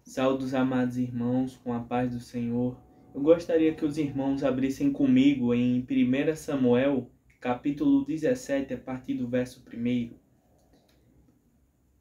Saudos, amados irmãos, com a paz do Senhor. Eu gostaria que os irmãos abrissem comigo em 1 Samuel, capítulo 17, a partir do verso 1.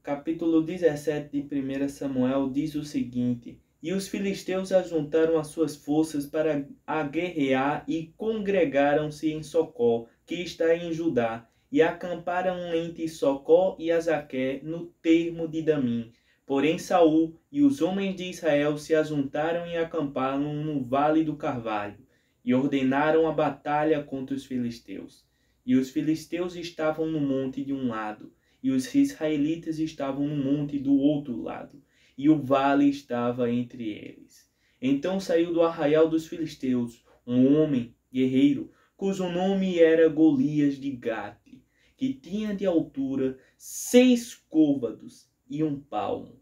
Capítulo 17 de 1 Samuel diz o seguinte: E os filisteus ajuntaram as suas forças para guerrear e congregaram-se em Socó, que está em Judá, e acamparam entre Socó e Azaqué, no termo de Damim. Porém Saul e os homens de Israel se ajuntaram e acamparam no vale do Carvalho, e ordenaram a batalha contra os filisteus. E os filisteus estavam no monte de um lado, e os israelitas estavam no monte do outro lado, e o vale estava entre eles. Então saiu do arraial dos filisteus um homem guerreiro, cujo nome era Golias de Gate, que tinha de altura 6 côvados e 1 palmo.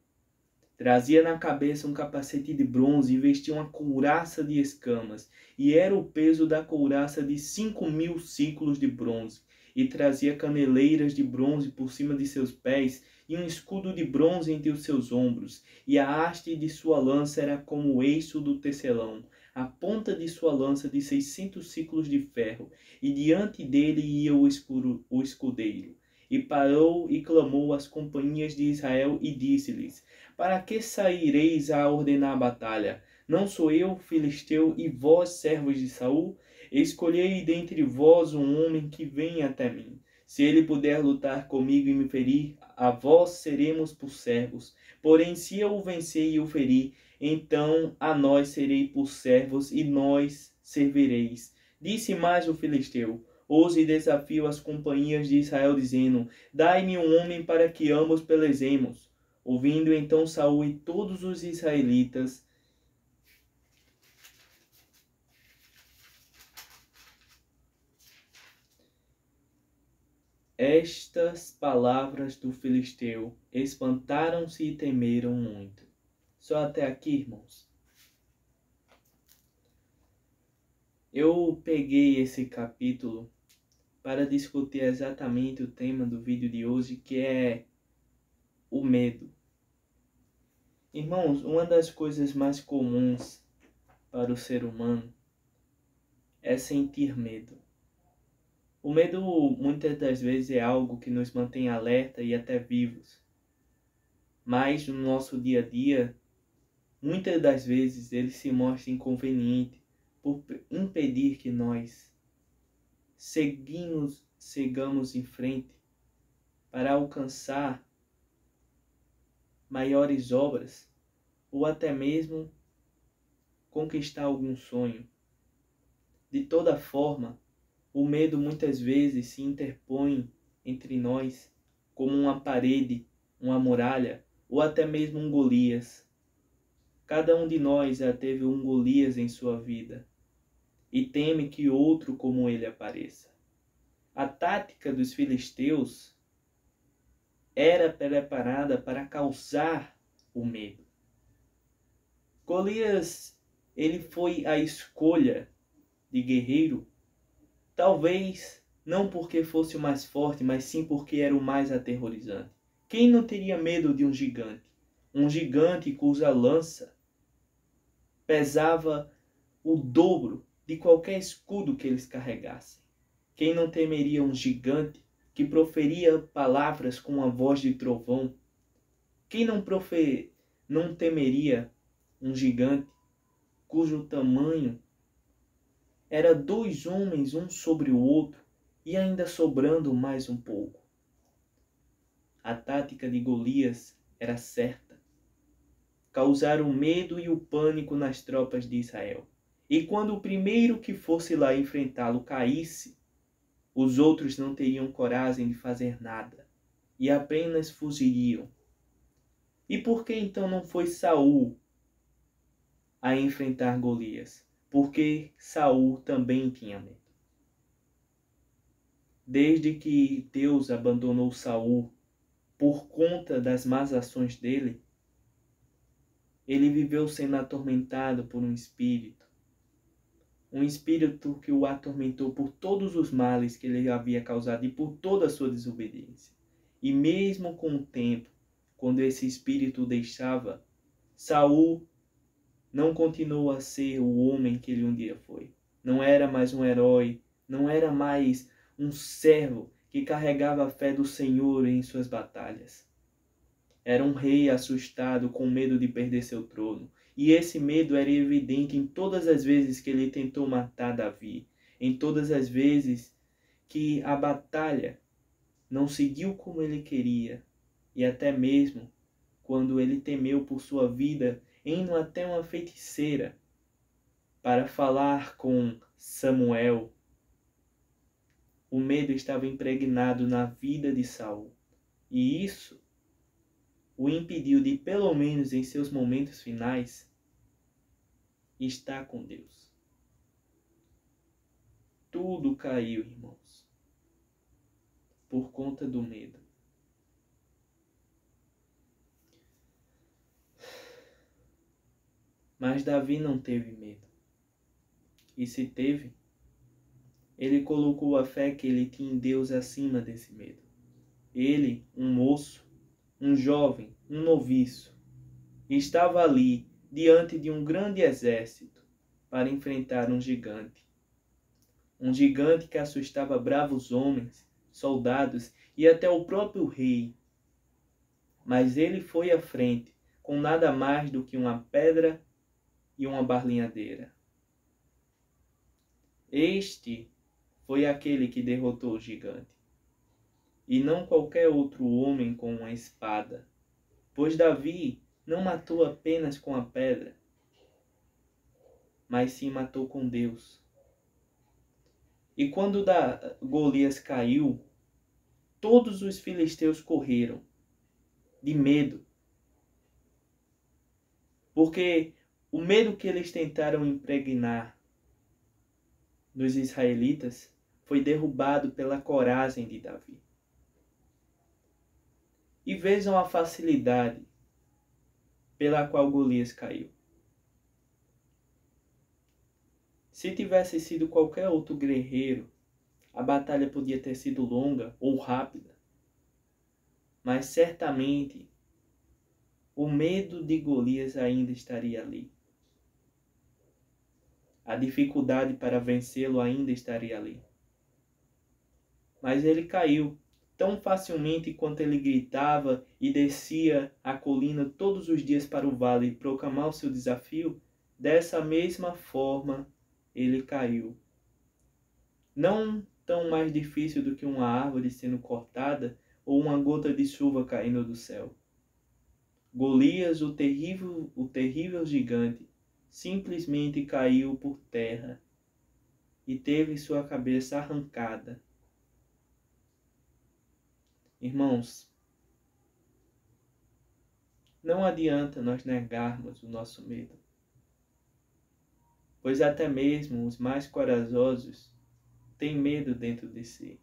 Trazia na cabeça um capacete de bronze e vestia uma couraça de escamas, e era o peso da couraça de 5.000 siclos de bronze. E trazia caneleiras de bronze por cima de seus pés, e um escudo de bronze entre os seus ombros, e a haste de sua lança era como o eixo do tecelão, a ponta de sua lança de 600 siclos de ferro, e diante dele ia o escudeiro. E parou e clamou às companhias de Israel e disse-lhes: Para que saireis a ordenar a batalha? Não sou eu, filisteu, e vós, servos de Saul? Escolhei dentre vós um homem que venha até mim. Se ele puder lutar comigo e me ferir, a vós seremos por servos. Porém, se eu o vencer e o ferir, então a nós serei por servos e nós servireis. Disse mais o filisteu: Hoje desafio as companhias de Israel, dizendo: Dai-me um homem para que ambos pelejemos. Ouvindo então Saul e todos os israelitas estas palavras do filisteu, espantaram-se e temeram muito. Só até aqui, irmãos. Eu peguei esse capítulo para discutir exatamente o tema do vídeo de hoje, que é o medo. Irmãos, uma das coisas mais comuns para o ser humano é sentir medo. O medo muitas das vezes é algo que nos mantém alerta e até vivos. Mas no nosso dia a dia, muitas das vezes ele se mostra inconveniente por impedir que nós sigamos em frente para alcançar maiores obras ou até mesmo conquistar algum sonho. De toda forma, o medo muitas vezes se interpõe entre nós como uma parede, uma muralha ou até mesmo um Golias. Cada um de nós já teve um Golias em sua vida e teme que outro como ele apareça. A tática dos filisteus era preparada para causar o medo. Golias, ele foi a escolha de guerreiro, talvez não porque fosse o mais forte, mas sim porque era o mais aterrorizante. Quem não teria medo de um gigante? Um gigante cuja lança pesava o dobro de qualquer escudo que eles carregassem. Quem não temeria um gigante que proferia palavras com uma voz de trovão? Quem não temeria um gigante cujo tamanho era 2 homens um sobre o outro e ainda sobrando mais um pouco? A tática de Golias era certa: causar o medo e o pânico nas tropas de Israel. E quando o primeiro que fosse lá enfrentá-lo caísse, os outros não teriam coragem de fazer nada e apenas fugiriam. E por que então não foi Saul a enfrentar Golias? Porque Saul também tinha medo. Desde que Deus abandonou Saul por conta das más ações dele, ele viveu sendo atormentado por um espírito que o atormentou por todos os males que ele havia causado e por toda a sua desobediência. E mesmo com o tempo, quando esse espírito o deixava, Saul não continuou a ser o homem que ele um dia foi. Não era mais um herói, não era mais um servo que carregava a fé do Senhor em suas batalhas. Era um rei assustado, com medo de perder seu trono. E esse medo era evidente em todas as vezes que ele tentou matar Davi, em todas as vezes que a batalha não seguiu como ele queria, e até mesmo quando ele temeu por sua vida, indo até uma feiticeira para falar com Samuel. O medo estava impregnado na vida de Saul, e isso o impediu de, pelo menos em seus momentos finais, estar com Deus. Tudo caiu, irmãos, por conta do medo. Mas Davi não teve medo. E se teve, ele colocou a fé que ele tinha em Deus acima desse medo. Ele, um moço, um jovem, um noviço, estava ali diante de um grande exército para enfrentar um gigante. Um gigante que assustava bravos homens, soldados e até o próprio rei. Mas ele foi à frente com nada mais do que uma pedra e uma barlinhadeira. Este foi aquele que derrotou o gigante, e não qualquer outro homem com uma espada, pois Davi não matou apenas com a pedra, mas sim matou com Deus. E quando Golias caiu, todos os filisteus correram, de medo, porque o medo que eles tentaram impregnar nos israelitas foi derrubado pela coragem de Davi. E vejam a facilidade pela qual Golias caiu. Se tivesse sido qualquer outro guerreiro, a batalha podia ter sido longa ou rápida. Mas certamente o medo de Golias ainda estaria ali. A dificuldade para vencê-lo ainda estaria ali. Mas ele caiu tão facilmente quanto ele gritava e descia a colina todos os dias para o vale proclamar o seu desafio. Dessa mesma forma ele caiu. Não tão mais difícil do que uma árvore sendo cortada ou uma gota de chuva caindo do céu. Golias, o terrível gigante, simplesmente caiu por terra e teve sua cabeça arrancada. Irmãos, não adianta nós negarmos o nosso medo, pois até mesmo os mais corajosos têm medo dentro de si.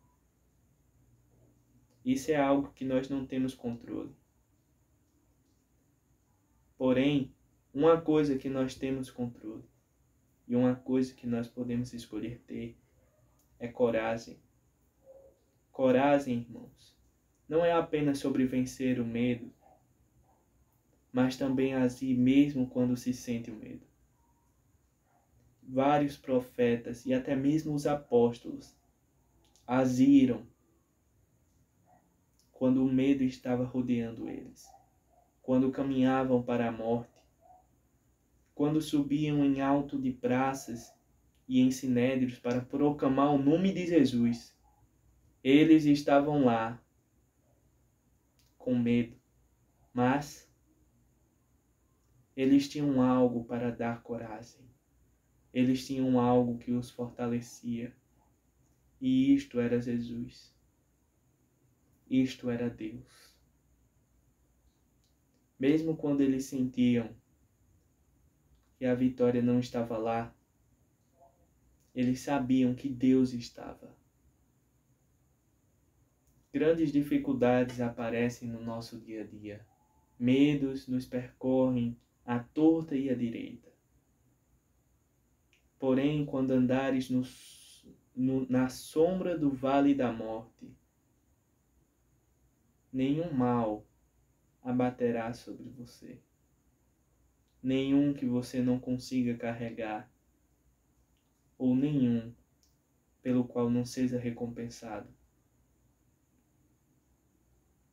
Isso é algo que nós não temos controle. Porém, uma coisa que nós temos controle e uma coisa que nós podemos escolher ter é coragem. Coragem, irmãos, não é apenas sobre vencer o medo, mas também agir mesmo quando se sente o medo. Vários profetas e até mesmo os apóstolos agiram quando o medo estava rodeando eles, quando caminhavam para a morte, quando subiam em alto de praças e em sinédrios para proclamar o nome de Jesus. Eles estavam lá com medo, mas eles tinham algo para dar coragem. Eles tinham algo que os fortalecia. E isto era Jesus. Isto era Deus. Mesmo quando eles sentiam que a vitória não estava lá, eles sabiam que Deus estava. Grandes dificuldades aparecem no nosso dia a dia. Medos nos percorrem à torta e à direita. Porém, quando andares na sombra do vale da morte, nenhum mal abaterá sobre você. nenhum que você não consiga carregar, ou nenhum pelo qual não seja recompensado.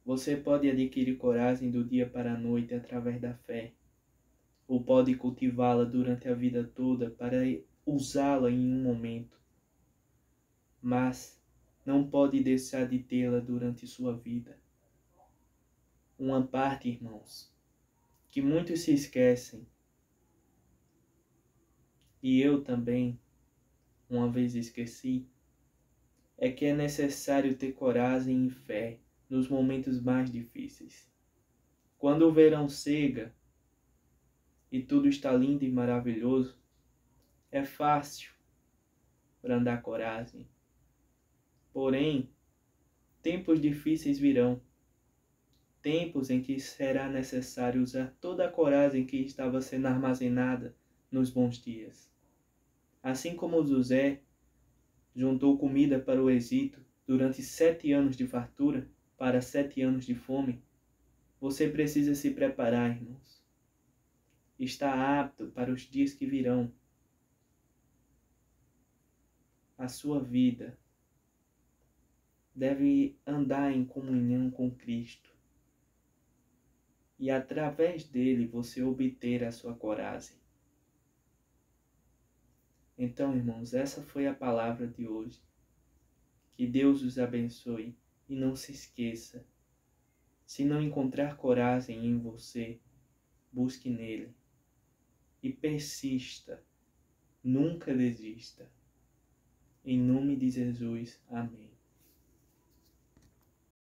Você pode adquirir coragem do dia para a noite através da fé, ou pode cultivá-la durante a vida toda para usá-la em um momento, mas não pode deixar de tê-la durante sua vida. Uma parte, irmãos, que muitos se esquecem, e eu também uma vez esqueci, é que é necessário ter coragem e fé nos momentos mais difíceis. Quando o verão chega e tudo está lindo e maravilhoso, é fácil brandar coragem. Porém, tempos difíceis virão, tempos em que será necessário usar toda a coragem que estava sendo armazenada nos bons dias. Assim como José juntou comida para o Egito durante 7 anos de fartura para 7 anos de fome, você precisa se preparar, irmãos. Está apto para os dias que virão. A sua vida deve andar em comunhão com Cristo. E através dele você obter a sua coragem. Então, irmãos, essa foi a palavra de hoje. Que Deus os abençoe e não se esqueça. Se não encontrar coragem em você, busque nele. E persista. Nunca desista. Em nome de Jesus. Amém.